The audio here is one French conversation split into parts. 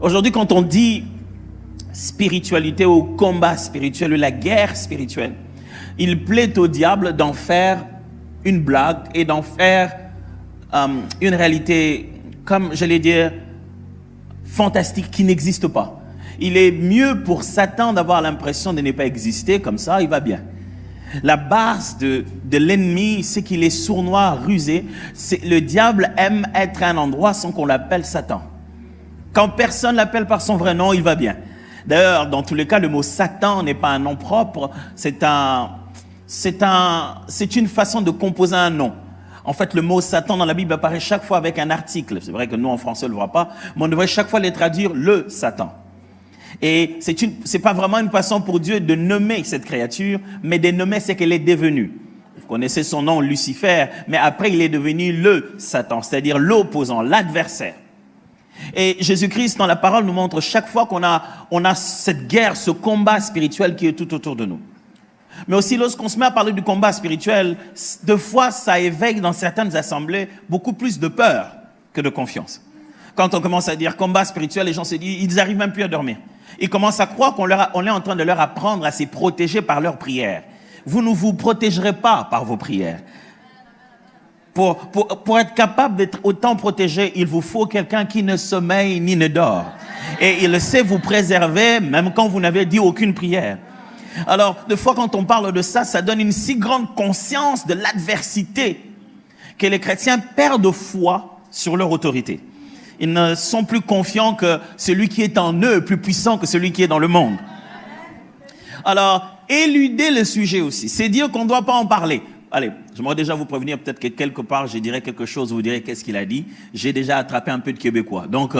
Aujourd'hui, quand on dit spiritualité ou combat spirituel ou la guerre spirituelle, il plaît au diable d'en faire une blague et d'en faire une réalité, comme j'allais dire, fantastique qui n'existe pas. Il est mieux pour Satan d'avoir l'impression de ne pas exister, comme ça il va bien. La base de l'ennemi, c'est qu'il est sournois, rusé. Le diable aime être à un endroit sans qu'on l'appelle Satan. Quand personne l'appelle par son vrai nom, il va bien. D'ailleurs, dans tous les cas, le mot Satan n'est pas un nom propre, c'est une façon de composer un nom. En fait, le mot Satan dans la Bible apparaît chaque fois avec un article. C'est vrai que nous, en français, on ne le voit pas, mais on devrait chaque fois les traduire le Satan. Et c'est pas vraiment une façon pour Dieu de nommer cette créature, mais de nommer ce qu'elle est devenue. Vous connaissez son nom, Lucifer, mais après, il est devenu le Satan, c'est-à-dire l'opposant, l'adversaire. Et Jésus-Christ, dans la parole, nous montre chaque fois qu'on a cette guerre, ce combat spirituel qui est tout autour de nous. Mais aussi, lorsqu'on se met à parler du combat spirituel, deux fois, ça éveille dans certaines assemblées beaucoup plus de peur que de confiance. Quand on commence à dire combat spirituel, les gens se disent, ils n'arrivent même plus à dormir. Ils commencent à croire qu'on est en train de leur apprendre à se protéger par leurs prières. Vous ne vous protégerez pas par vos prières. Pour être capable d'être autant protégé, il vous faut quelqu'un qui ne sommeille ni ne dort. Et il sait vous préserver même quand vous n'avez dit aucune prière. Alors, des fois, quand on parle de ça, ça donne une si grande conscience de l'adversité que les chrétiens perdent foi sur leur autorité. Ils ne sont plus confiants que celui qui est en eux est plus puissant que celui qui est dans le monde. Alors, éluder le sujet aussi, c'est dire qu'on ne doit pas en parler. Allez, j'aimerais déjà vous prévenir, peut-être que quelque part, je dirais quelque chose, vous direz qu'est-ce qu'il a dit. J'ai déjà attrapé un peu de québécois. Donc,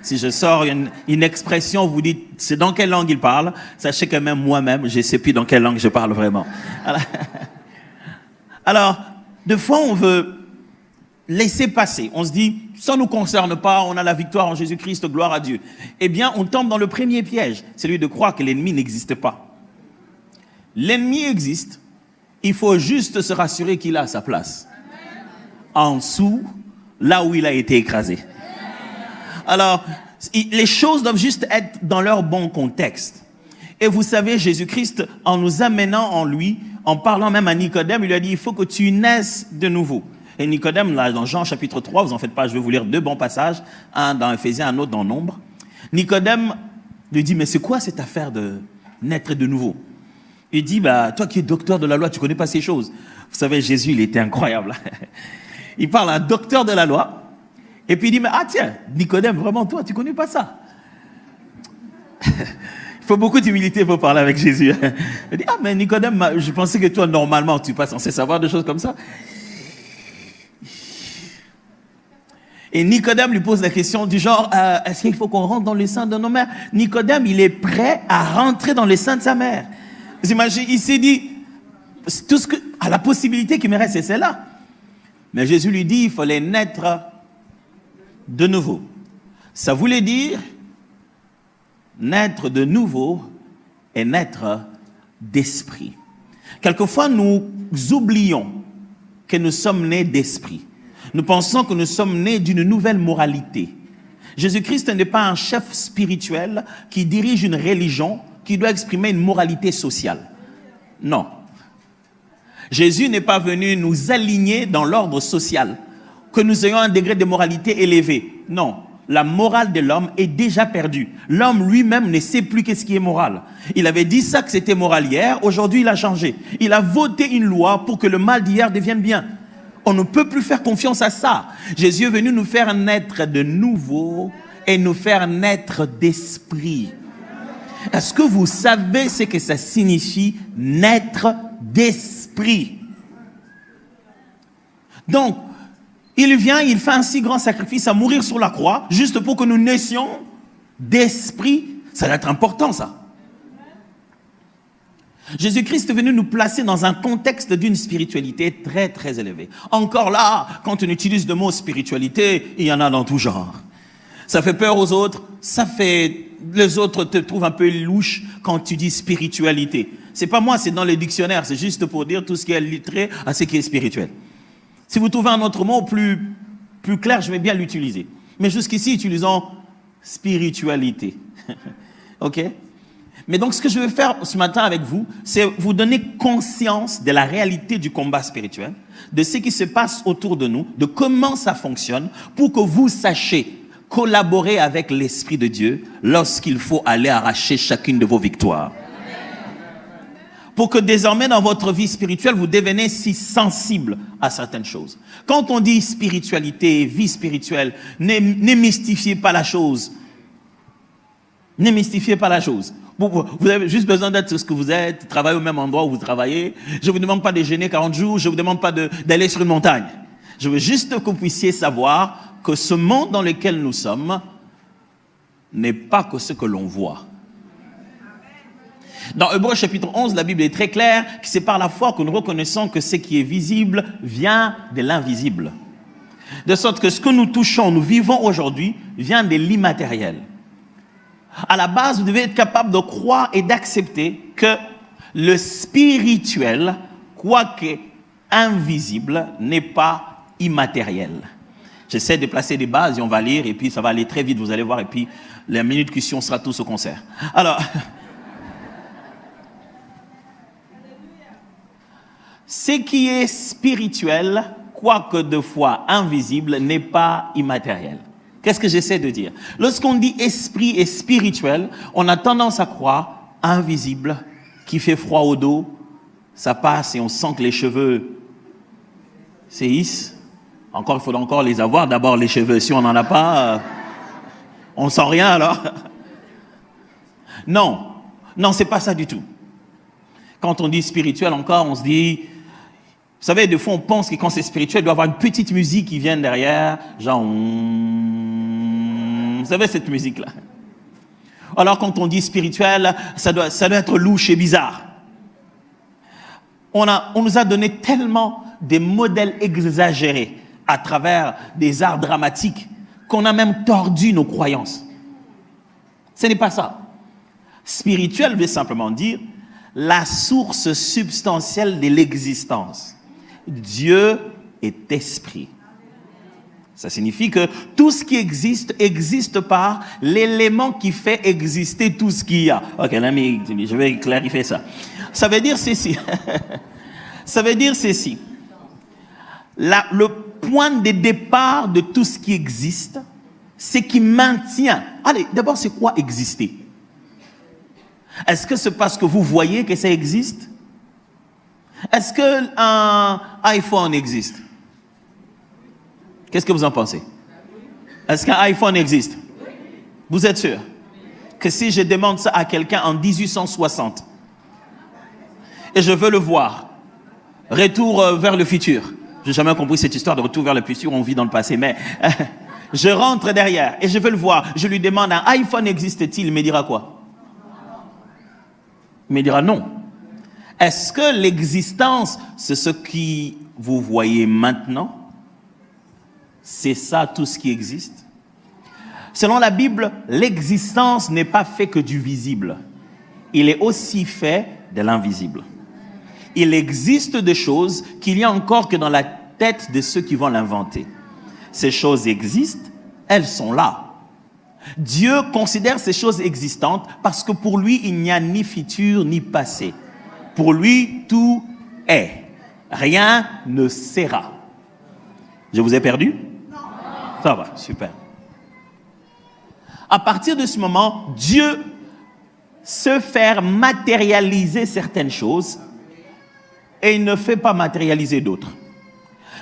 si je sors une expression, vous dites, c'est dans quelle langue il parle. Sachez que même moi-même, je ne sais plus dans quelle langue je parle vraiment. Alors, des fois, on veut laisser passer. On se dit, ça ne nous concerne pas, on a la victoire en Jésus-Christ, gloire à Dieu. Eh bien, on tombe dans le premier piège, celui de croire que l'ennemi n'existe pas. L'ennemi existe. Il faut juste se rassurer qu'il a sa place. En dessous, là où il a été écrasé. Alors, les choses doivent juste être dans leur bon contexte. Et vous savez, Jésus-Christ, en nous amenant en lui, en parlant même à Nicodème, il lui a dit, il faut que tu naisses de nouveau. Et Nicodème, là, dans Jean chapitre 3, vous en faites pas, je vais vous lire deux bons passages, un dans Éphésiens, un autre dans Nombre. Nicodème lui dit, mais c'est quoi cette affaire de naître de nouveau? Il dit, toi qui es docteur de la loi, tu connais pas ces choses. Vous savez, Jésus, il était incroyable. Il parle à un docteur de la loi, et puis il dit, mais tiens, Nicodème, vraiment toi, tu connais pas ça. Il faut beaucoup d'humilité pour parler avec Jésus. Il dit, mais Nicodème, je pensais que toi, normalement, tu n'es pas censé savoir des choses comme ça. Et Nicodème lui pose la question du genre, est-ce qu'il faut qu'on rentre dans le sein de nos mères? Nicodème, il est prêt à rentrer dans le sein de sa mère. Vous imaginez, il s'est dit, la possibilité qui me reste, c'est celle-là. Mais Jésus lui dit, il fallait naître de nouveau. Ça voulait dire naître de nouveau et naître d'esprit. Quelquefois, nous oublions que nous sommes nés d'esprit. Nous pensons que nous sommes nés d'une nouvelle moralité. Jésus-Christ n'est pas un chef spirituel qui dirige une religion qui doit exprimer une moralité sociale. Non. Jésus n'est pas venu nous aligner dans l'ordre social, que nous ayons un degré de moralité élevé. Non. La morale de l'homme est déjà perdue. L'homme lui-même ne sait plus qu'est-ce qui est moral. Il avait dit ça que c'était moral hier, aujourd'hui il a changé. Il a voté une loi pour que le mal d'hier devienne bien. On ne peut plus faire confiance à ça. Jésus est venu nous faire naître de nouveau et nous faire naître d'esprit. Est-ce que vous savez ce que ça signifie naître d'esprit? Donc, il vient, il fait un si grand sacrifice à mourir sur la croix, juste pour que nous naissions d'esprit. Ça doit être important, ça. Jésus-Christ est venu nous placer dans un contexte d'une spiritualité très, très élevée. Encore là, quand on utilise le mot spiritualité, il y en a dans tout genre. Ça fait peur aux autres, les autres te trouvent un peu louche quand tu dis spiritualité. C'est pas moi, c'est dans les dictionnaires, c'est juste pour dire tout ce qui est littré à ce qui est spirituel. Si vous trouvez un autre mot plus clair, je vais bien l'utiliser. Mais jusqu'ici, utilisons spiritualité. OK? Mais donc, ce que je veux faire ce matin avec vous, c'est vous donner conscience de la réalité du combat spirituel, de ce qui se passe autour de nous, de comment ça fonctionne, pour que vous sachiez collaborer avec l'Esprit de Dieu lorsqu'il faut aller arracher chacune de vos victoires. Pour que désormais dans votre vie spirituelle, vous deveniez si sensible à certaines choses. Quand on dit spiritualité, vie spirituelle, ne mystifiez pas la chose. Ne mystifiez pas la chose. Vous avez juste besoin d'être ce que vous êtes, travailler au même endroit où vous travaillez. Je ne vous demande pas de jeûner 40 jours, je ne vous demande pas d'aller sur une montagne. Je veux juste que vous puissiez savoir que ce monde dans lequel nous sommes n'est pas que ce que l'on voit. Dans Hébreux chapitre 11, la Bible est très claire, que c'est par la foi que nous reconnaissons que ce qui est visible vient de l'invisible. De sorte que ce que nous touchons, nous vivons aujourd'hui, vient de l'immatériel. À la base, vous devez être capable de croire et d'accepter que le spirituel, quoique invisible, n'est pas immatériel. J'essaie de placer des bases et on va lire et puis ça va aller très vite, vous allez voir, et puis la minute question sera tous au concert. Alors, ce qui est spirituel, quoique de fois invisible, n'est pas immatériel. Qu'est-ce que j'essaie de dire? Lorsqu'on dit esprit et spirituel, on a tendance à croire invisible, qui fait froid au dos, ça passe et on sent que les cheveux se hissent. Encore, il faut encore les avoir. D'abord, les cheveux, si on n'en a pas, on ne sent rien alors. Non, c'est pas ça du tout. Quand on dit spirituel encore, on se dit... Vous savez, des fois, on pense que quand c'est spirituel, il doit y avoir une petite musique qui vient derrière, genre... Vous savez, cette musique-là. Alors, quand on dit spirituel, ça doit être louche et bizarre. On nous a donné tellement des modèles exagérés à travers des arts dramatiques qu'on a même tordu nos croyances. Ce n'est pas ça. Spirituel veut simplement dire la source substantielle de l'existence. Dieu est esprit. Ça signifie que tout ce qui existe par l'élément qui fait exister tout ce qu'il y a. Ok, l'ami, je vais clarifier ça. Ça veut dire ceci. Ça veut dire ceci. Le point de départ de tout ce qui existe, c'est qui maintient. Allez, d'abord, c'est quoi exister? Est-ce que c'est parce que vous voyez que ça existe? Est-ce qu'un iPhone existe? Qu'est-ce que vous en pensez? Est-ce qu'un iPhone existe? Vous êtes sûr? Que si je demande ça à quelqu'un en 1860 et je veux le voir, retour vers le futur. Je n'ai jamais compris cette histoire de retour vers le futur, on vit dans le passé, mais je rentre derrière et je veux le voir. Je lui demande, un iPhone existe-t-il? Il me dira quoi? Il me dira non. Est-ce que l'existence, c'est ce que vous voyez maintenant? C'est ça tout ce qui existe? Selon la Bible, l'existence n'est pas fait que du visible. Il est aussi fait de l'invisible. Il existe des choses qu'il y a encore que dans la tête de ceux qui vont l'inventer. Ces choses existent, elles sont là. Dieu considère ces choses existantes parce que pour lui, il n'y a ni futur ni passé. Pour lui, tout est. Rien ne sera. Je vous ai perdu? Non. Ça va, super. À partir de ce moment, Dieu se fait matérialiser certaines choses et il ne fait pas matérialiser d'autres.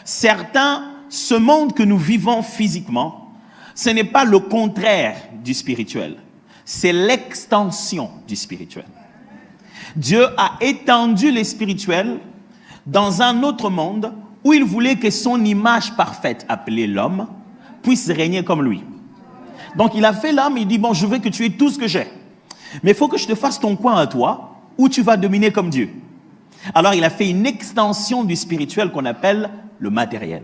Certains, ce monde que nous vivons physiquement, ce n'est pas le contraire du spirituel. C'est l'extension du spirituel. Dieu a étendu le spirituel dans un autre monde où il voulait que son image parfaite, appelée l'homme, puisse régner comme lui. Donc il a fait l'homme, il dit, bon, je veux que tu aies tout ce que j'ai. Mais il faut que je te fasse ton coin à toi, où tu vas dominer comme Dieu. Alors il a fait une extension du spirituel qu'on appelle le matériel.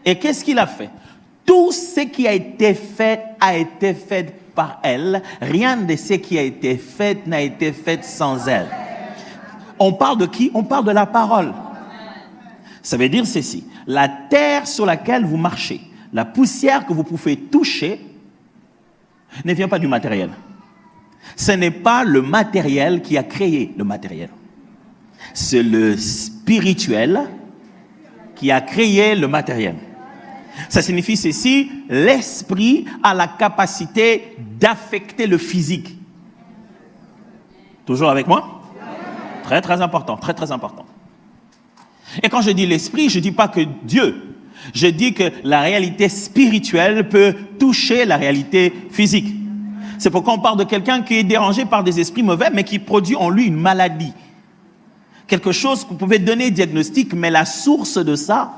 Et qu'est-ce qu'il a fait? Tout ce qui a été fait par elle. Rien de ce qui a été fait n'a été fait sans elle. On parle de qui? On parle de la parole. Ça veut dire ceci. La terre sur laquelle vous marchez, la poussière que vous pouvez toucher, ne vient pas du matériel. Ce n'est pas le matériel qui a créé le matériel. C'est le spirituel qui a créé le matériel. Ça signifie ceci, l'esprit a la capacité d'affecter le physique. Toujours avec moi? Très, très important, très, très important. Et quand je dis l'esprit, je ne dis pas que Dieu. Je dis que la réalité spirituelle peut toucher la réalité physique. C'est pourquoi on parle de quelqu'un qui est dérangé par des esprits mauvais, mais qui produit en lui une maladie. Quelque chose que vous pouvez donner diagnostic, mais la source de ça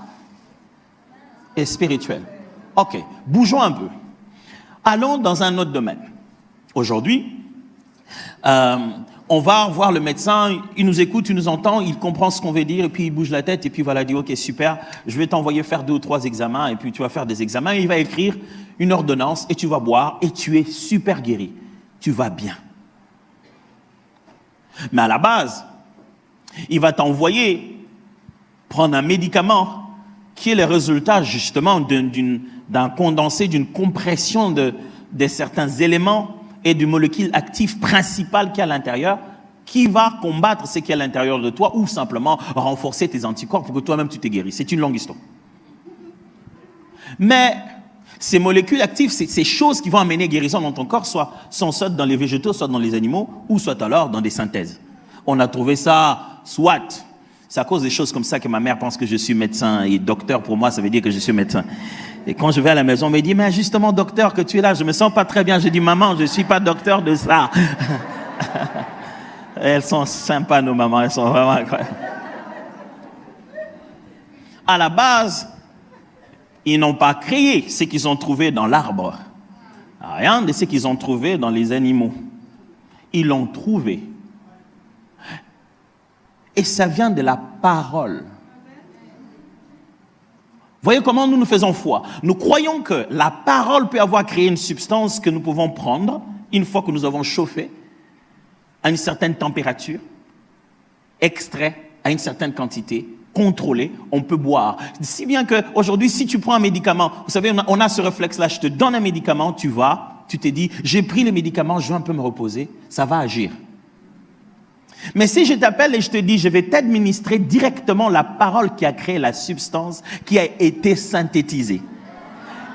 est spirituelle. Ok, bougeons un peu. Allons dans un autre domaine. Aujourd'hui, on va voir le médecin, il nous écoute, il nous entend, il comprend ce qu'on veut dire, et puis il bouge la tête, et puis voilà, il dit, ok, super, je vais t'envoyer faire 2 ou 3 examens, et puis tu vas faire des examens, et il va écrire une ordonnance, et tu vas boire, et tu es super guéri. Tu vas bien. Mais à la base, il va t'envoyer prendre un médicament qui est le résultat justement d'un condensé, d'une compression de certains éléments et du molécule active principale qu'il y a à l'intérieur, qui va combattre ce qu'il y a à l'intérieur de toi ou simplement renforcer tes anticorps pour que toi-même tu t'es guéri. C'est une longue histoire. Mais ces molécules actives, ces choses qui vont amener guérison dans ton corps, sont soit dans les végétaux, soit dans les animaux, ou soit alors dans des synthèses. On a trouvé ça, soit, c'est à cause des choses comme ça que ma mère pense que je suis médecin, et docteur pour moi, ça veut dire que je suis médecin. Et quand je vais à la maison, on me dit, mais justement, docteur, que tu es là, je me sens pas très bien. Je dis, maman, je suis pas docteur de ça. Elles sont sympas, nos mamans, elles sont vraiment incroyables. À la base, ils n'ont pas créé ce qu'ils ont trouvé dans l'arbre. Rien de ce qu'ils ont trouvé dans les animaux. Ils l'ont trouvé. Et ça vient de la parole. Voyez comment nous faisons foi. Nous croyons que la parole peut avoir créé une substance que nous pouvons prendre une fois que nous avons chauffé à une certaine température, extrait à une certaine quantité, contrôlé, on peut boire. Si bien qu'aujourd'hui, si tu prends un médicament, vous savez, on a ce réflexe-là, je te donne un médicament, tu t'es dit, j'ai pris le médicament, je vais un peu me reposer, ça va agir. Mais si je t'appelle et je te dis, je vais t'administrer directement la parole qui a créé la substance qui a été synthétisée.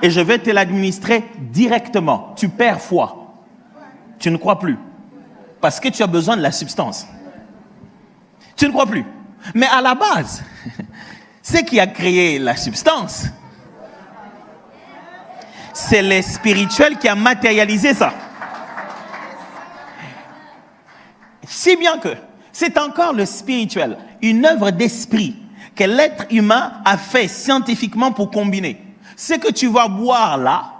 Et je vais te l'administrer directement. Tu perds foi. Tu ne crois plus. Parce que tu as besoin de la substance. Tu ne crois plus. Mais à la base, ce qui a créé la substance, c'est le spirituel qui a matérialisé ça. Si bien que c'est encore le spirituel, une œuvre d'esprit que l'être humain a fait scientifiquement pour combiner. Ce que tu vas boire là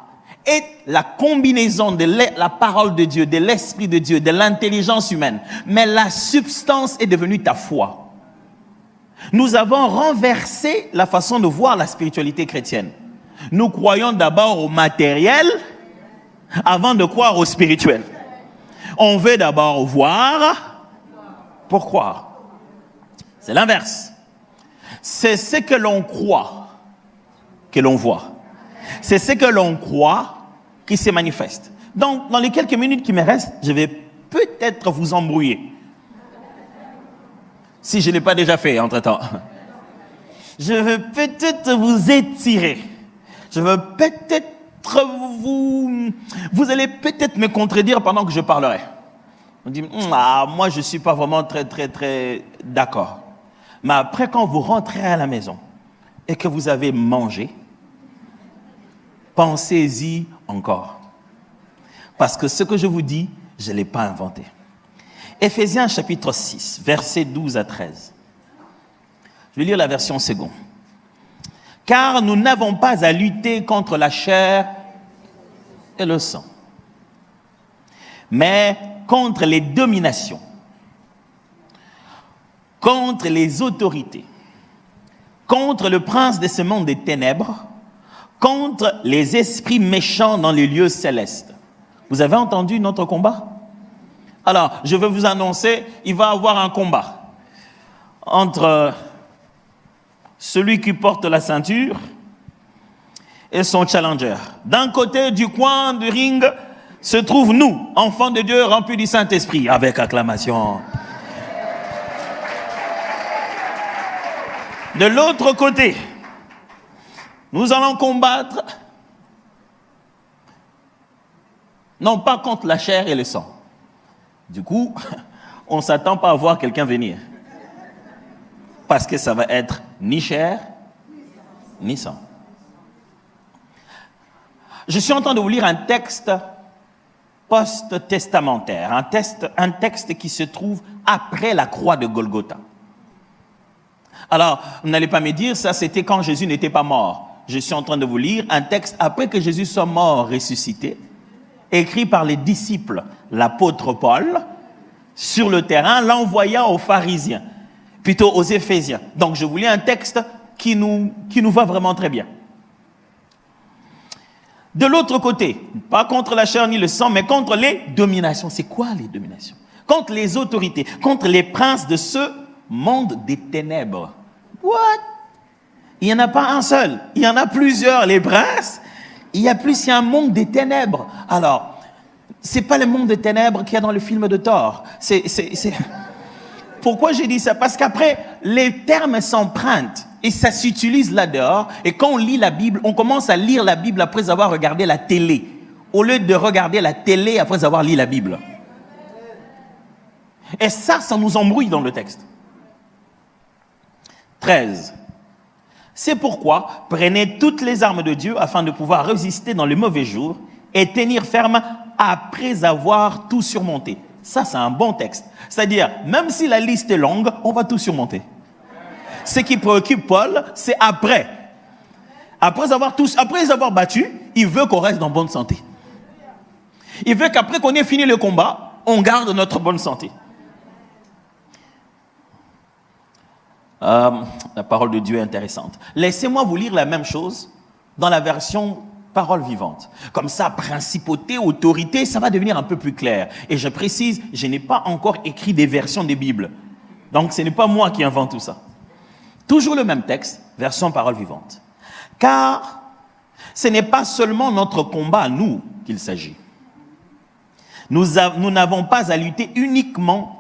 est la combinaison de la parole de Dieu, de l'esprit de Dieu, de l'intelligence humaine. Mais la substance est devenue ta foi. Nous avons renversé la façon de voir la spiritualité chrétienne. Nous croyons d'abord au matériel avant de croire au spirituel. On veut d'abord voir pour croire. C'est l'inverse. C'est ce que l'on croit que l'on voit. C'est ce que l'on croit qui se manifeste. Donc, dans les quelques minutes qui me restent, je vais peut-être vous embrouiller. Si je ne l'ai pas déjà fait entre-temps. Je vais peut-être vous étirer. Je vais peut-être vous allez peut-être me contredire pendant que je parlerai. On dit, moi je ne suis pas vraiment très d'accord. Mais après, quand vous rentrez à la maison et que vous avez mangé, pensez-y encore. Parce que ce que je vous dis, je ne l'ai pas inventé. Éphésiens chapitre 6, versets 12 à 13. Je vais lire la version seconde. Car nous n'avons pas à lutter contre la chair et le sang, mais contre les dominations, contre les autorités, contre le prince de ce monde des ténèbres, contre les esprits méchants dans les lieux célestes. Vous avez entendu notre combat? Alors, je vais vous annoncer, il va y avoir un combat entre celui qui porte la ceinture et son challenger. D'un côté du coin du ring, se trouvent nous, enfants de Dieu remplis du Saint-Esprit, avec acclamation. De l'autre côté, nous allons combattre, non pas contre la chair et le sang. Du coup, on ne s'attend pas à voir quelqu'un venir. Parce que ça va être ni chair, ni sang. Je suis en train de vous lire un texte post-testamentaire, un texte qui se trouve après la croix de Golgotha. Alors, vous n'allez pas me dire, ça c'était quand Jésus n'était pas mort. Je suis en train de vous lire un texte après que Jésus soit mort, ressuscité, écrit par les disciples, l'apôtre Paul, sur le terrain, l'envoyant aux pharisiens, plutôt aux Éphésiens. Donc, je vous lis un texte qui nous va vraiment très bien. De l'autre côté, pas contre la chair ni le sang, mais contre les dominations. C'est quoi les dominations? Contre les autorités, contre les princes de ce monde des ténèbres. What? Il n'y en a pas un seul, il y en a plusieurs, les princes. Il y a un monde des ténèbres. Alors, c'est pas le monde des ténèbres qu'il y a dans le film de Thor. Pourquoi j'ai dit ça? Parce qu'après, les termes s'empruntent et ça s'utilise là-dehors. Et quand on lit la Bible, on commence à lire la Bible après avoir regardé la télé, au lieu de regarder la télé après avoir lu la Bible. Et ça nous embrouille dans le texte. 13. C'est pourquoi prenez toutes les armes de Dieu afin de pouvoir résister dans les mauvais jours et tenir ferme après avoir tout surmonté. Ça, c'est un bon texte. C'est-à-dire, même si la liste est longue, on va tout surmonter. Ce qui préoccupe Paul, c'est après. Après les avoir battus, il veut qu'on reste en bonne santé. Il veut qu'après qu'on ait fini le combat, on garde notre bonne santé. La parole de Dieu est intéressante. Laissez-moi vous lire la même chose dans la version parole vivante. Comme ça, principauté, autorité, ça va devenir un peu plus clair. Et je précise, je n'ai pas encore écrit des versions des Bibles. Donc, ce n'est pas moi qui invente tout ça. Toujours le même texte, version parole vivante. Car ce n'est pas seulement notre combat à nous qu'il s'agit. Nous n'avons pas à lutter uniquement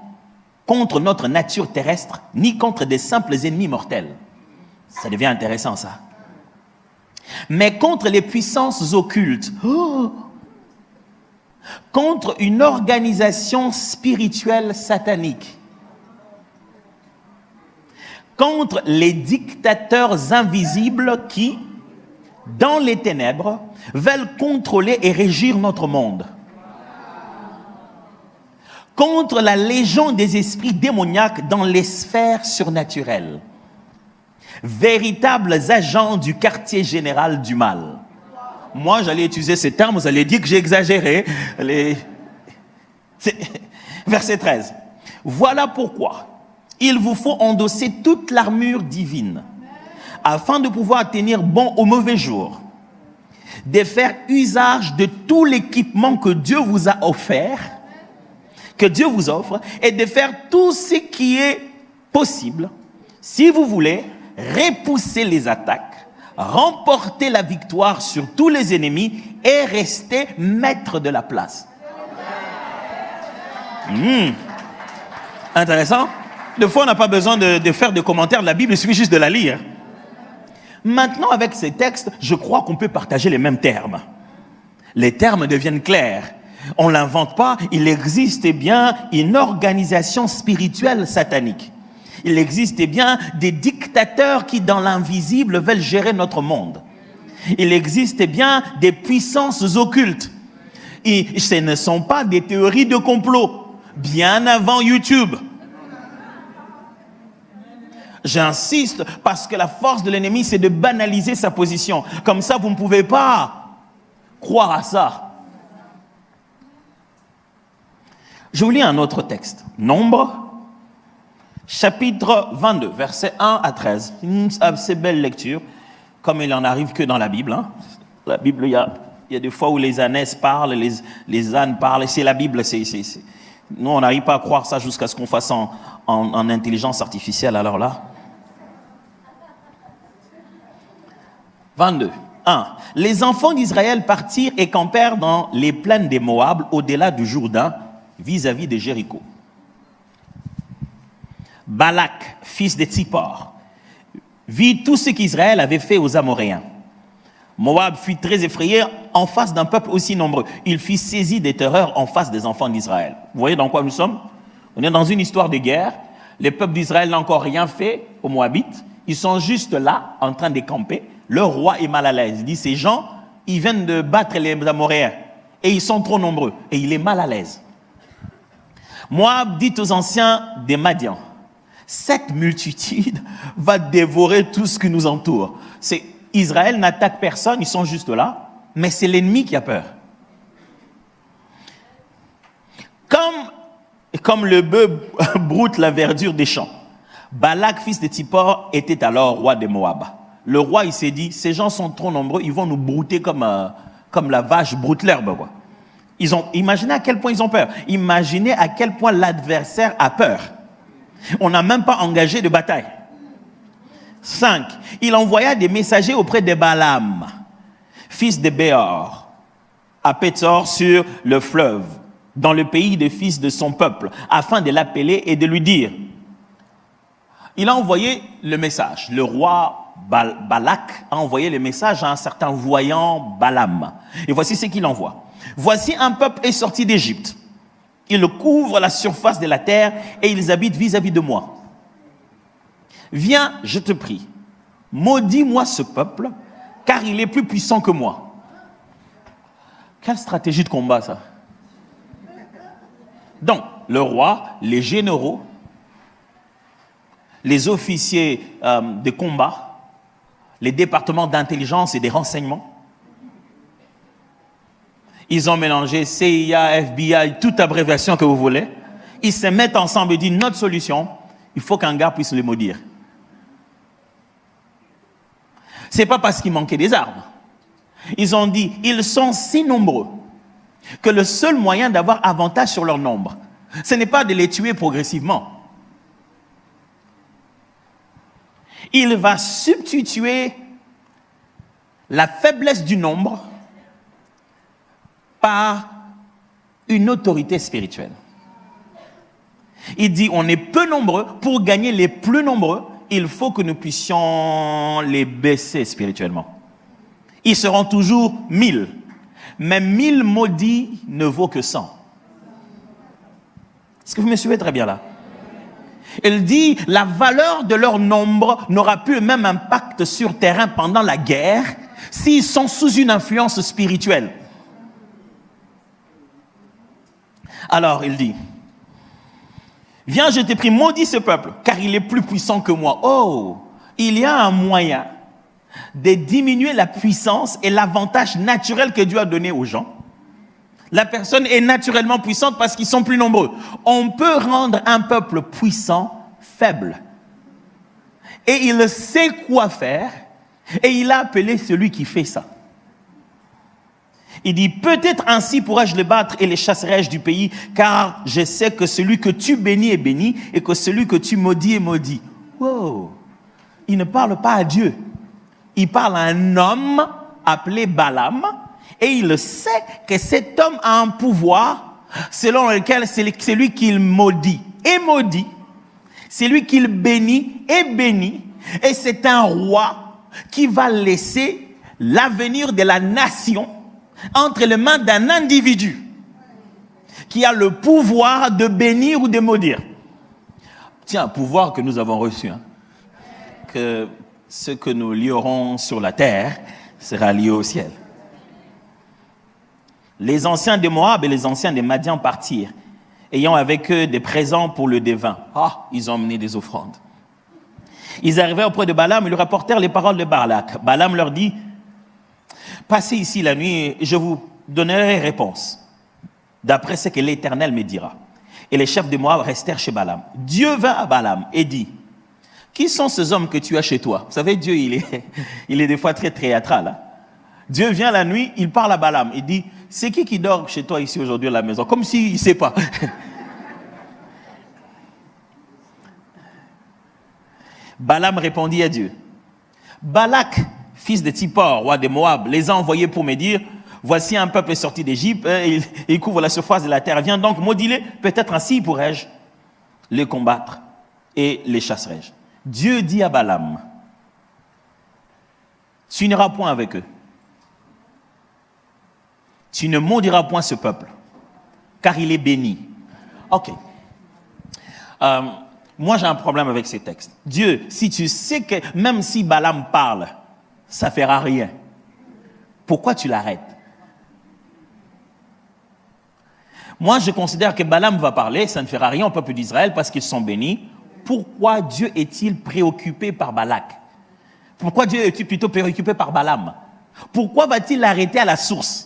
contre notre nature terrestre, ni contre des simples ennemis mortels. Ça devient intéressant, ça. Mais contre les puissances occultes, contre une organisation spirituelle satanique, contre les dictateurs invisibles qui, dans les ténèbres, veulent contrôler et régir notre monde, contre la légion des esprits démoniaques dans les sphères surnaturelles, véritables agents du quartier général du mal. Moi, j'allais utiliser ces termes, vous allez dire que j'ai exagéré. Verset 13. Voilà pourquoi il vous faut endosser toute l'armure divine, afin de pouvoir tenir bon au mauvais jour, de faire usage de tout l'équipement que Dieu vous a offert, que Dieu vous offre, et de faire tout ce qui est possible, si vous voulez, repousser les attaques, remporter la victoire sur tous les ennemis et rester maître de la place. Intéressant. Des fois, on n'a pas besoin de faire de commentaires de la Bible, il suffit juste de la lire. Maintenant, avec ces textes, je crois qu'on peut partager les mêmes termes. Les termes deviennent clairs. On ne l'invente pas, il existe bien une organisation spirituelle satanique. Il existe bien des dictateurs qui, dans l'invisible, veulent gérer notre monde. Il existe bien des puissances occultes. Et ce ne sont pas des théories de complot, bien avant YouTube. J'insiste parce que la force de l'ennemi, c'est de banaliser sa position. Comme ça, vous ne pouvez pas croire à ça. Je vous lis un autre texte. Nombre, chapitre 22, versets 1 à 13. Une assez belle lecture, comme il n'en arrive que dans la Bible. La Bible, il y a des fois où les ânesses parlent, les ânes parlent, et c'est la Bible. Nous, on n'arrive pas à croire ça jusqu'à ce qu'on fasse en intelligence artificielle, alors là. 22, 1. Les enfants d'Israël partirent et campèrent dans les plaines des Moab, au-delà du Jourdain, vis-à-vis de Jéricho. Balak, fils de Tsippor, vit tout ce qu'Israël avait fait aux Amoréens. Moab fut très effrayé en face d'un peuple aussi nombreux. Il fut saisi des terreurs en face des enfants d'Israël. Vous voyez dans quoi nous sommes? On est dans une histoire de guerre. Les peuples d'Israël n'ont encore rien fait aux Moabites. Ils sont juste là, en train de camper. Le roi est mal à l'aise. Il dit, ces gens, ils viennent de battre les Amoréens. Et ils sont trop nombreux. Et il est mal à l'aise. Moab dit aux anciens des Madians, cette multitude va dévorer tout ce qui nous entoure. Israël n'attaque personne, ils sont juste là, mais c'est l'ennemi qui a peur. Comme le bœuf broute la verdure des champs, Balak, fils de Tsippor, était alors roi de Moab. Le roi, il s'est dit, ces gens sont trop nombreux, ils vont nous brouter comme la vache broute l'herbe. Quoi. Imaginez à quel point ils ont peur. Imaginez à quel point l'adversaire a peur. On n'a même pas engagé de bataille. 5. Il envoya des messagers auprès de Balaam, fils de Béor, à Pétor sur le fleuve, dans le pays des fils de son peuple, afin de l'appeler et de lui dire. Il a envoyé le message. Le roi Balak a envoyé le message à un certain voyant Balaam. Et voici ce qu'il envoie. Voici un peuple est sorti d'Égypte. Ils couvrent la surface de la terre et ils habitent vis-à-vis de moi. Viens, je te prie, maudis-moi ce peuple, car il est plus puissant que moi. Quelle stratégie de combat, ça? Donc, le roi, les généraux, les officiers de combat, les départements d'intelligence et des renseignements, ils ont mélangé CIA, FBI, toute abréviation que vous voulez. Ils se mettent ensemble et disent, notre solution, il faut qu'un gars puisse le maudire. Ce n'est pas parce qu'il manquait des armes. Ils ont dit, ils sont si nombreux que le seul moyen d'avoir avantage sur leur nombre, ce n'est pas de les tuer progressivement. Il va substituer la faiblesse du nombre par une autorité spirituelle. Il dit, on est peu nombreux, pour gagner les plus nombreux, il faut que nous puissions les baisser spirituellement. Ils seront toujours 1000. Mais 1000 maudits ne vaut que 100. Est-ce que vous me suivez très bien là? Il dit, la valeur de leur nombre n'aura plus le même impact sur terrain pendant la guerre s'ils sont sous une influence spirituelle. Alors, il dit, viens, je t'ai pris, maudis ce peuple, car il est plus puissant que moi. Oh, il y a un moyen de diminuer la puissance et l'avantage naturel que Dieu a donné aux gens. La personne est naturellement puissante parce qu'ils sont plus nombreux. On peut rendre un peuple puissant faible. Et il sait quoi faire, et il a appelé celui qui fait ça. Il dit, peut-être ainsi pourrais-je le battre et les chasserai-je du pays, car je sais que celui que tu bénis est béni et que celui que tu maudis est maudit. Wow. Il ne parle pas à Dieu. Il parle à un homme appelé Balaam et il sait que cet homme a un pouvoir selon lequel c'est lui qu'il maudit et maudit. C'est lui qu'il bénit et béni. Et c'est un roi qui va laisser l'avenir de la nation entre les mains d'un individu qui a le pouvoir de bénir ou de maudire. C'est un pouvoir que nous avons reçu. Que ce que nous lierons sur la terre sera lié au ciel. Les anciens de Moab et les anciens de Madian partirent, ayant avec eux des présents pour le devin. Ils ont emmené des offrandes. Ils arrivèrent auprès de Balaam et lui rapportèrent les paroles de Balak. Balaam leur dit, passez ici la nuit et je vous donnerai réponse, d'après ce que l'Éternel me dira. Et les chefs de Moab restèrent chez Balaam. Dieu vint à Balaam et dit, qui sont ces hommes que tu as chez toi? Vous savez, Dieu, il est des fois très théâtral. Dieu vient la nuit, il parle à Balaam. Il dit, c'est qui dort chez toi ici aujourd'hui à la maison? Comme s'il ne sait pas. Balaam répondit à Dieu, Balak, fils de Tsippor, roi des Moab, les a envoyés pour me dire, voici un peuple sorti d'Égypte, il couvre la surface de la terre, viens donc maudis-les, peut-être ainsi pourrais-je les combattre et les chasserai-je. Dieu dit à Balaam, tu n'iras point avec eux. Tu ne maudiras point ce peuple, car il est béni. Ok. Moi, j'ai un problème avec ces textes. Dieu, si tu sais que même si Balaam parle, ça ne fera rien, pourquoi tu l'arrêtes? Moi, je considère que Balaam va parler, ça ne fera rien au peuple d'Israël parce qu'ils sont bénis. Pourquoi Dieu est-il préoccupé par Balak? Pourquoi Dieu est-il plutôt préoccupé par Balaam? Pourquoi va-t-il l'arrêter à la source?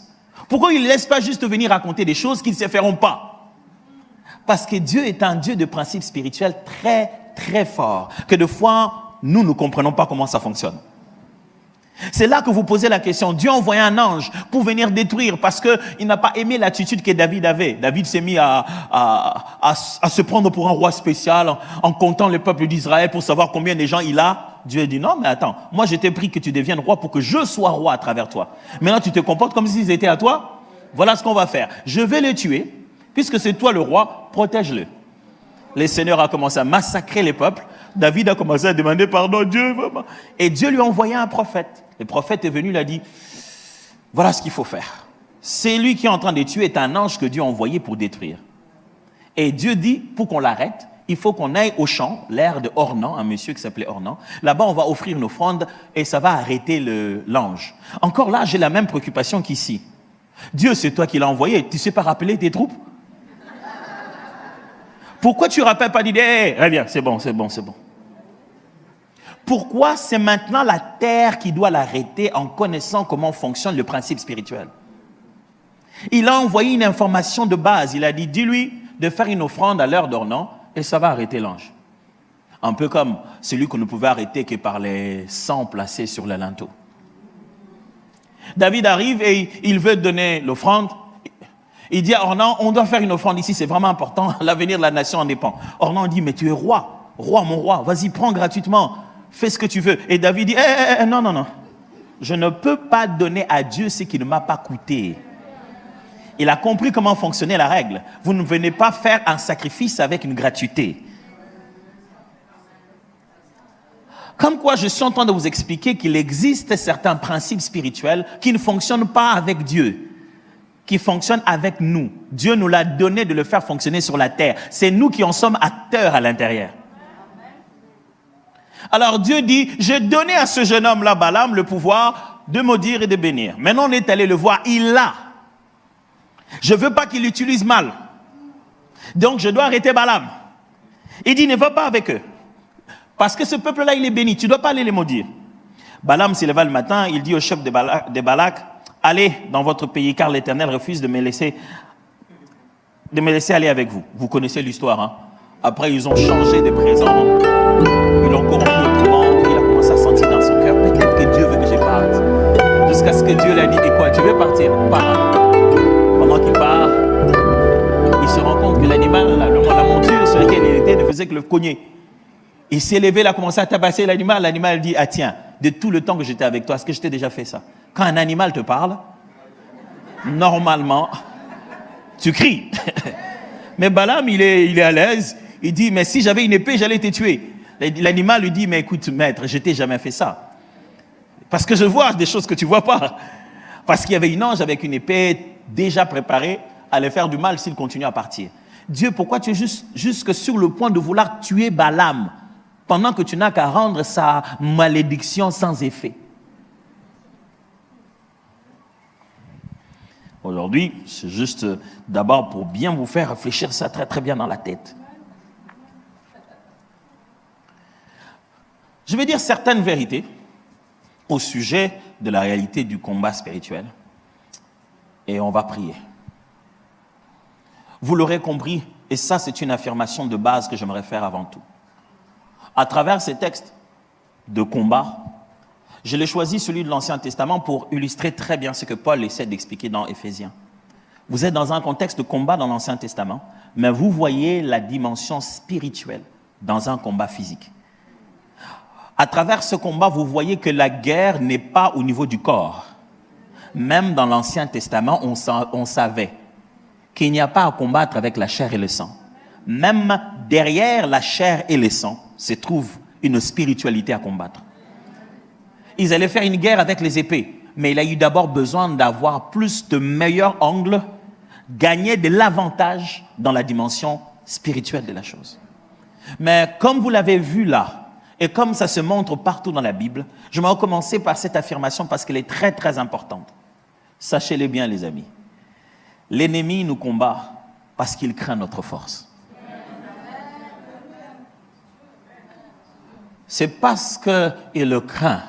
Pourquoi il ne laisse pas juste venir raconter des choses qui ne se feront pas? Parce que Dieu est un Dieu de principes spirituels très, très forts, que de fois, nous ne comprenons pas comment ça fonctionne. C'est là que vous posez la question. Dieu a envoyé un ange pour venir détruire parce qu'il n'a pas aimé l'attitude que David avait. David s'est mis à se prendre pour un roi spécial en comptant le peuple d'Israël pour savoir combien de gens il a. Dieu a dit non, mais attends, moi je t'ai pris que tu deviennes roi pour que je sois roi à travers toi. Maintenant tu te comportes comme s'ils étaient à toi. Voilà ce qu'on va faire. Je vais les tuer, puisque c'est toi le roi, protège-le. Le Seigneur a commencé à massacrer les peuples. David a commencé à demander pardon, Dieu. Et Dieu lui a envoyé un prophète. Le prophète est venu, il a dit, voilà ce qu'il faut faire. C'est lui qui est en train de tuer, est un ange que Dieu a envoyé pour détruire. Et Dieu dit, pour qu'on l'arrête, il faut qu'on aille au champ, l'aire de Ornan, un monsieur qui s'appelait Ornan. Là-bas, on va offrir une offrande et ça va arrêter l'ange. Encore là, j'ai la même préoccupation qu'ici. Dieu, c'est toi qui l'as envoyé. Tu ne sais pas rappeler tes troupes? Pourquoi tu ne rappelles pas l'idée? Hey, reviens, c'est bon. Pourquoi c'est maintenant la terre qui doit l'arrêter en connaissant comment fonctionne le principe spirituel? Il a envoyé une information de base. Il a dit, dis-lui de faire une offrande à l'heure d'Ornan et ça va arrêter l'ange. Un peu comme celui qu'on ne pouvait arrêter que par les sangs placés sur le linteau. David arrive et il veut donner l'offrande. Il dit à Ornan, on doit faire une offrande ici, c'est vraiment important, l'avenir de la nation en dépend. Ornan dit, mais tu es roi, mon roi, vas-y, prends gratuitement, fais ce que tu veux. Et David dit, non, je ne peux pas donner à Dieu ce qui ne m'a pas coûté. Il a compris comment fonctionnait la règle. Vous ne venez pas faire un sacrifice avec une gratuité. Comme quoi, je suis en train de vous expliquer qu'il existe certains principes spirituels qui ne fonctionnent pas avec Dieu, qui fonctionnent avec nous. Dieu nous l'a donné de le faire fonctionner sur la terre. C'est nous qui en sommes acteurs à l'intérieur. Alors Dieu dit, j'ai donné à ce jeune homme-là, Balaam, le pouvoir de maudire et de bénir. Maintenant, on est allé le voir, il l'a. Je ne veux pas qu'il l'utilise mal. Donc, je dois arrêter Balaam. Il dit, ne va pas avec eux. Parce que ce peuple-là, il est béni. Tu ne dois pas aller les maudire. Balaam s'est levé le matin, il dit au chef de Balak, allez dans votre pays, car l'Éternel refuse de me laisser aller avec vous. Vous connaissez l'histoire, hein? Après, ils ont changé de présent. Ils l'ont corrompu autrement. Il a commencé à sentir dans son cœur, peut-être que Dieu veut que je parte. Jusqu'à ce que Dieu lui a dit, et quoi, tu veux partir? Pars. Pendant qu'il part, il se rend compte que l'animal, la monture sur laquelle il était, ne faisait que le cogner. Il s'est levé, il a commencé à tabasser l'animal. L'animal dit, ah tiens, de tout le temps que j'étais avec toi, est-ce que je t'ai déjà fait ça? Quand un animal te parle, normalement, tu cries. Mais Balaam, il est à l'aise. Il dit, mais si j'avais une épée, j'allais te tuer. L'animal lui dit, mais écoute, maître, je t'ai jamais fait ça. Parce que je vois des choses que tu vois pas. Parce qu'il y avait une ange avec une épée déjà préparée à aller faire du mal s'il continue à partir. Dieu, pourquoi tu es jusque sur le point de vouloir tuer Balaam pendant que tu n'as qu'à rendre sa malédiction sans effet? Aujourd'hui, c'est juste d'abord pour bien vous faire réfléchir ça très très bien dans la tête. Je vais dire certaines vérités au sujet de la réalité du combat spirituel et on va prier. Vous l'aurez compris, et ça c'est une affirmation de base que j'aimerais faire avant tout. À travers ces textes de combat, je l'ai choisi celui de l'Ancien Testament pour illustrer très bien ce que Paul essaie d'expliquer dans Éphésiens. Vous êtes dans un contexte de combat dans l'Ancien Testament, mais vous voyez la dimension spirituelle dans un combat physique. À travers ce combat, vous voyez que la guerre n'est pas au niveau du corps. Même dans l'Ancien Testament, on savait qu'il n'y a pas à combattre avec la chair et le sang. Même derrière la chair et le sang se trouve une spiritualité à combattre. Ils allaient faire une guerre avec les épées, mais il a eu d'abord besoin d'avoir plus de meilleurs angles, gagner de l'avantage dans la dimension spirituelle de la chose. Mais comme vous l'avez vu là, et comme ça se montre partout dans la Bible, je vais commencer par cette affirmation parce qu'elle est très très importante. Sachez-le bien les amis, l'ennemi nous combat parce qu'il craint notre force. C'est parce qu'il craint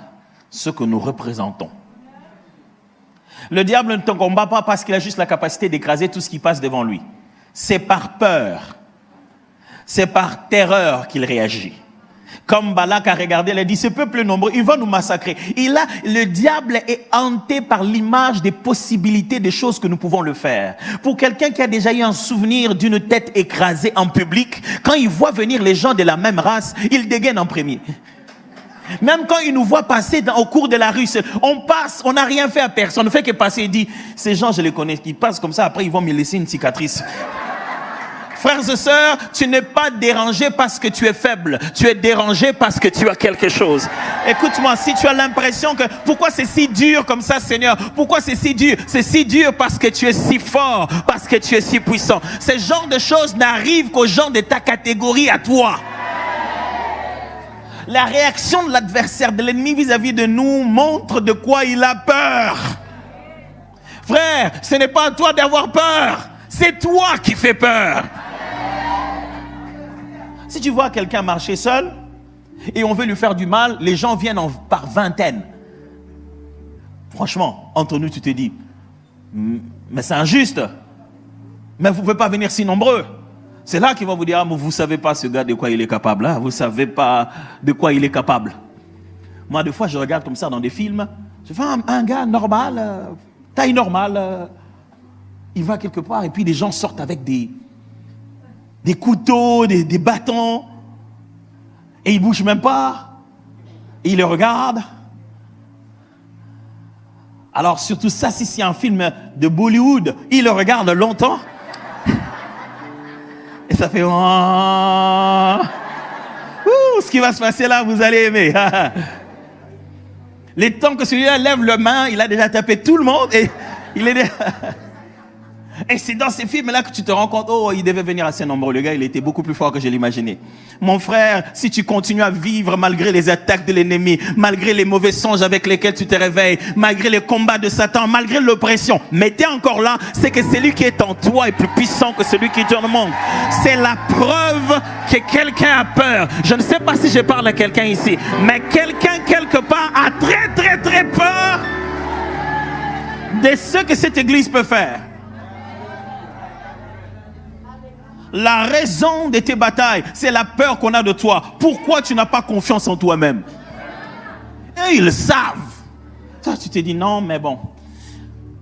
ce que nous représentons. Le diable ne te combat pas parce qu'il a juste la capacité d'écraser tout ce qui passe devant lui. C'est par peur, c'est par terreur qu'il réagit. Comme Balak a regardé, il a dit, ce peuple est nombreux, il va nous massacrer. Le diable est hanté par l'image des possibilités, des choses que nous pouvons le faire. Pour quelqu'un qui a déjà eu un souvenir d'une tête écrasée en public, quand il voit venir les gens de la même race, il dégaine en premier. Même quand il nous voit passer au cours de la rue, on passe, on n'a rien fait à personne, on ne fait que passer, il dit, ces gens je les connais, ils passent comme ça, après ils vont me laisser une cicatrice. Frères et sœurs, tu n'es pas dérangé parce que tu es faible. Tu es dérangé parce que tu as quelque chose. Écoute-moi, si tu as l'impression que... Pourquoi c'est si dur comme ça, Seigneur? Pourquoi c'est si dur? C'est si dur parce que tu es si fort, parce que tu es si puissant. Ce genre de choses n'arrivent qu'aux gens de ta catégorie à toi. La réaction de l'adversaire, de l'ennemi vis-à-vis de nous montre de quoi il a peur. Frère, ce n'est pas à toi d'avoir peur. C'est toi qui fais peur. Si tu vois quelqu'un marcher seul et on veut lui faire du mal, les gens viennent par vingtaines. Franchement, entre nous, tu te dis, mais c'est injuste. Mais vous ne pouvez pas venir si nombreux. C'est là qu'ils vont vous dire, ah, mais vous ne savez pas ce gars de quoi il est capable. Hein? Vous ne savez pas de quoi il est capable. Moi, des fois, je regarde comme ça dans des films. Je fais un gars normal, taille normale. Il va quelque part et puis les gens sortent avec des couteaux, des bâtons. Et ils ne bougent même pas. Et ils les regardent. Alors surtout ça, si c'est un film de Bollywood, ils le regardent longtemps. Et ça fait... Ouh, ce qui va se passer là, vous allez aimer. Les temps que celui-là lève le main, il a déjà tapé tout le monde et il est... Et c'est dans ces films-là que tu te rends compte, oh, il devait venir assez nombreux. Le gars, il était beaucoup plus fort que je l'imaginais. Mon frère, si tu continues à vivre malgré les attaques de l'ennemi, malgré les mauvais songes avec lesquels tu te réveilles, malgré les combats de Satan, malgré l'oppression, mais t'es encore là, c'est que celui qui est en toi est plus puissant que celui qui est dans le monde. C'est la preuve que quelqu'un a peur. Je ne sais pas si je parle à quelqu'un ici, mais quelqu'un quelque part a très très très peur de ce que cette église peut faire. La raison de tes batailles, c'est la peur qu'on a de toi. Pourquoi tu n'as pas confiance en toi-même? Et ils le savent. Toi, tu te dis, non, mais bon.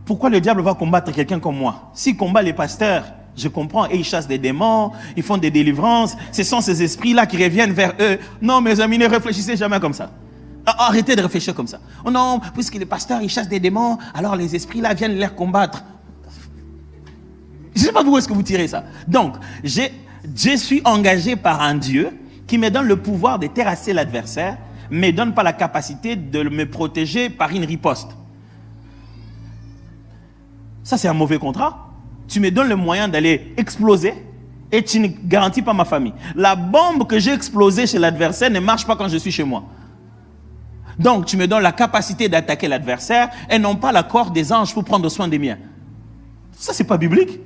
Pourquoi le diable va combattre quelqu'un comme moi? S'il combat les pasteurs, je comprends. Et ils chassent des démons, ils font des délivrances. Ce sont ces esprits-là qui reviennent vers eux. Non, mes amis, ne réfléchissez jamais comme ça. Arrêtez de réfléchir comme ça. Oh non, puisque les pasteurs, ils chassent des démons, alors les esprits-là viennent les combattre. Je ne sais pas d'où est-ce que vous tirez ça. Donc, je suis engagé par un Dieu qui me donne le pouvoir de terrasser l'adversaire, mais ne donne pas la capacité de me protéger par une riposte. Ça, c'est un mauvais contrat. Tu me donnes le moyen d'aller exploser et tu ne garantis pas ma famille. La bombe que j'ai explosée chez l'adversaire ne marche pas quand je suis chez moi. Donc, tu me donnes la capacité d'attaquer l'adversaire et non pas la corde des anges pour prendre soin des miens. Ça, c'est pas biblique.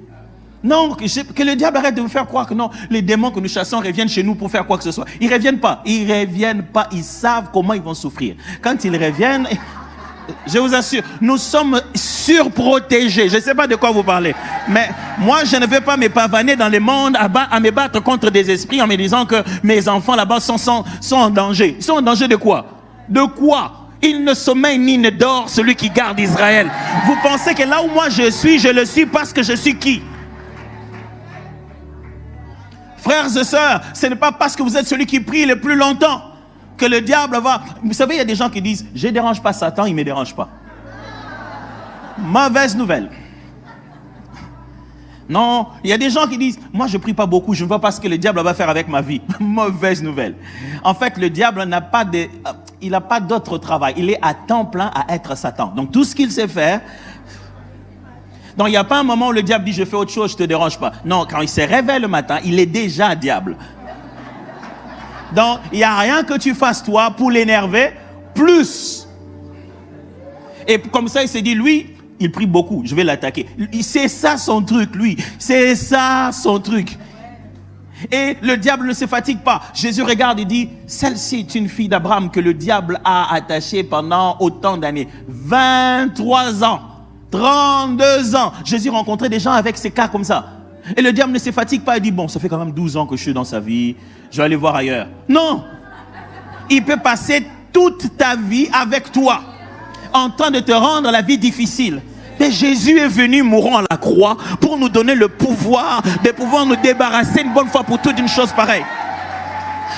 Non, que le diable arrête de vous faire croire que non, les démons que nous chassons reviennent chez nous pour faire quoi que ce soit. Ils ne reviennent pas. Ils ne reviennent pas. Ils savent comment ils vont souffrir. Quand ils reviennent, je vous assure, nous sommes surprotégés. Je ne sais pas de quoi vous parlez. Mais moi, je ne veux pas me pavaner dans le monde à me battre contre des esprits en me disant que mes enfants là-bas sont en danger. Ils sont en danger de quoi? De quoi? Il ne sommeille ni ne dort celui qui garde Israël. Vous pensez que là où moi je le suis parce que je suis qui? Frères et sœurs, ce n'est pas parce que vous êtes celui qui prie le plus longtemps. Que le diable va... Vous savez, il y a des gens qui disent, je ne dérange pas Satan, il ne me dérange pas. Mauvaise nouvelle. Non, il y a des gens qui disent, moi je ne prie pas beaucoup, je ne vois pas ce que le diable va faire avec ma vie. Mauvaise nouvelle. En fait, le diable n'a pas d'autre travail. Il est à temps plein à être Satan. Donc tout ce qu'il sait faire... Donc il n'y a pas un moment où le diable dit, je fais autre chose, je ne te dérange pas. Non, quand il se réveille le matin, il est déjà diable. Donc, il n'y a rien que tu fasses toi pour l'énerver, plus. Et comme ça, il s'est dit, lui, il prie beaucoup, je vais l'attaquer. C'est ça son truc, lui. C'est ça son truc. Et le diable ne se fatigue pas. Jésus regarde et dit, celle-ci est une fille d'Abraham que le diable a attachée pendant autant d'années. 23 ans, 32 ans. Jésus rencontrait des gens avec ces cas comme ça. Et le diable ne se fatigue pas et dit, bon, ça fait quand même 12 ans que je suis dans sa vie, je vais aller voir ailleurs. Non! Il peut passer toute ta vie avec toi, en train de te rendre la vie difficile. Mais Jésus est venu mourant à la croix pour nous donner le pouvoir de pouvoir nous débarrasser une bonne fois pour toutes d'une chose pareille.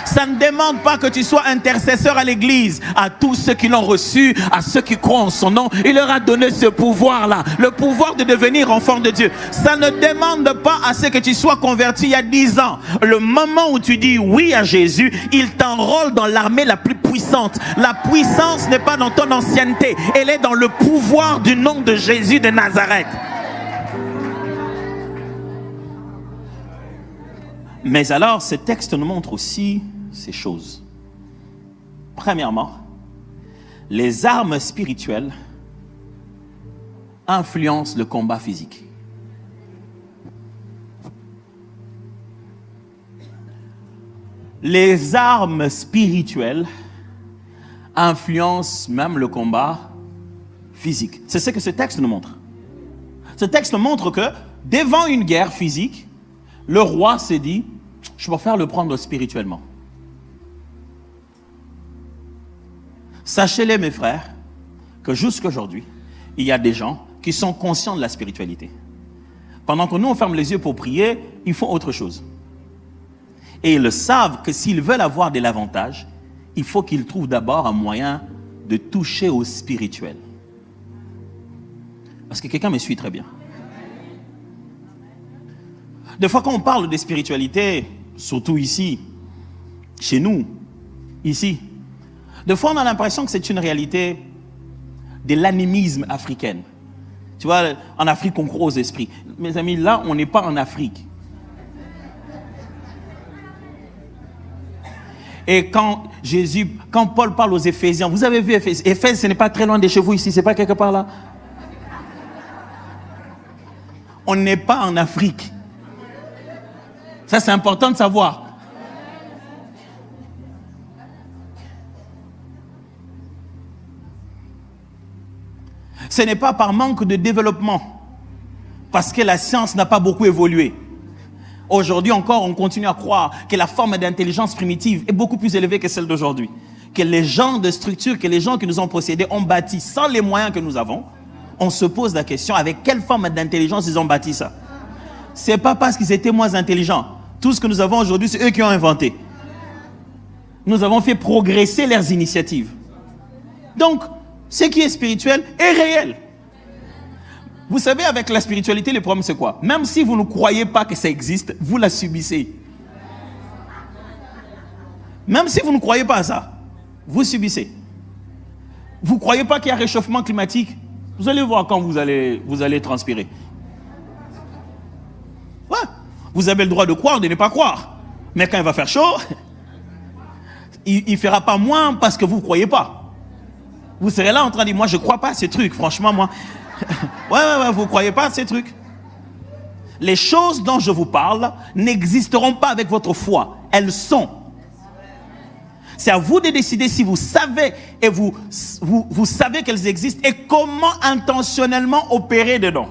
Ça ne demande pas que tu sois intercesseur à l'église. À tous ceux qui l'ont reçu, à ceux qui croient en son nom, il leur a donné ce pouvoir-là, le pouvoir de devenir enfant de Dieu. Ça ne demande pas à ce que tu sois converti il y a 10 ans. Le moment où tu dis oui à Jésus, il t'enrôle dans l'armée la plus puissante. La puissance n'est pas dans ton ancienneté, elle est dans le pouvoir du nom de Jésus de Nazareth. Mais alors, ce texte nous montre aussi ces choses. Premièrement, les armes spirituelles influencent le combat physique. Les armes spirituelles influencent même le combat physique. C'est ce que ce texte nous montre. Ce texte montre que devant une guerre physique, le roi s'est dit, je préfère le prendre spirituellement. Sachez-les, mes frères, que jusqu'aujourd'hui, il y a des gens qui sont conscients de la spiritualité. Pendant que nous, on ferme les yeux pour prier, ils font autre chose. Et ils le savent que s'ils veulent avoir de l'avantage, il faut qu'ils trouvent d'abord un moyen de toucher au spirituel. Parce que quelqu'un me suit très bien. Des fois, quand on parle de spiritualité, surtout ici, chez nous, ici, des fois, on a l'impression que c'est une réalité de l'animisme africain. Tu vois, en Afrique, on croit aux esprits. Mes amis, là, on n'est pas en Afrique. Et quand Paul parle aux Éphésiens, vous avez vu Éphèse, ce n'est pas très loin de chez vous ici, c'est pas quelque part là. On n'est pas en Afrique. Ça, c'est important de savoir. Ce n'est pas par manque de développement, parce que la science n'a pas beaucoup évolué. Aujourd'hui encore, on continue à croire que la forme d'intelligence primitive est beaucoup plus élevée que celle d'aujourd'hui. Que les gens de structure, que les gens qui nous ont précédés ont bâti sans les moyens que nous avons. On se pose la question, avec quelle forme d'intelligence ils ont bâti ça? C'est pas parce qu'ils étaient moins intelligents. Tout ce que nous avons aujourd'hui, c'est eux qui ont inventé. Nous avons fait progresser leurs initiatives. Donc, ce qui est spirituel est réel. Vous savez, avec la spiritualité, le problème c'est quoi? Même si vous ne croyez pas que ça existe, vous la subissez. Même si vous ne croyez pas à ça, vous subissez. Vous ne croyez pas qu'il y a réchauffement climatique? Vous allez voir quand vous allez transpirer. Ouais. Vous avez le droit de croire, de ne pas croire. Mais quand il va faire chaud, il ne fera pas moins parce que vous ne croyez pas. Vous serez là en train de dire, moi je ne crois pas à ces trucs, franchement moi. ouais, vous ne croyez pas à ces trucs. Les choses dont je vous parle n'existeront pas avec votre foi. Elles sont. C'est à vous de décider si vous savez et vous savez qu'elles existent et comment intentionnellement opérer dedans.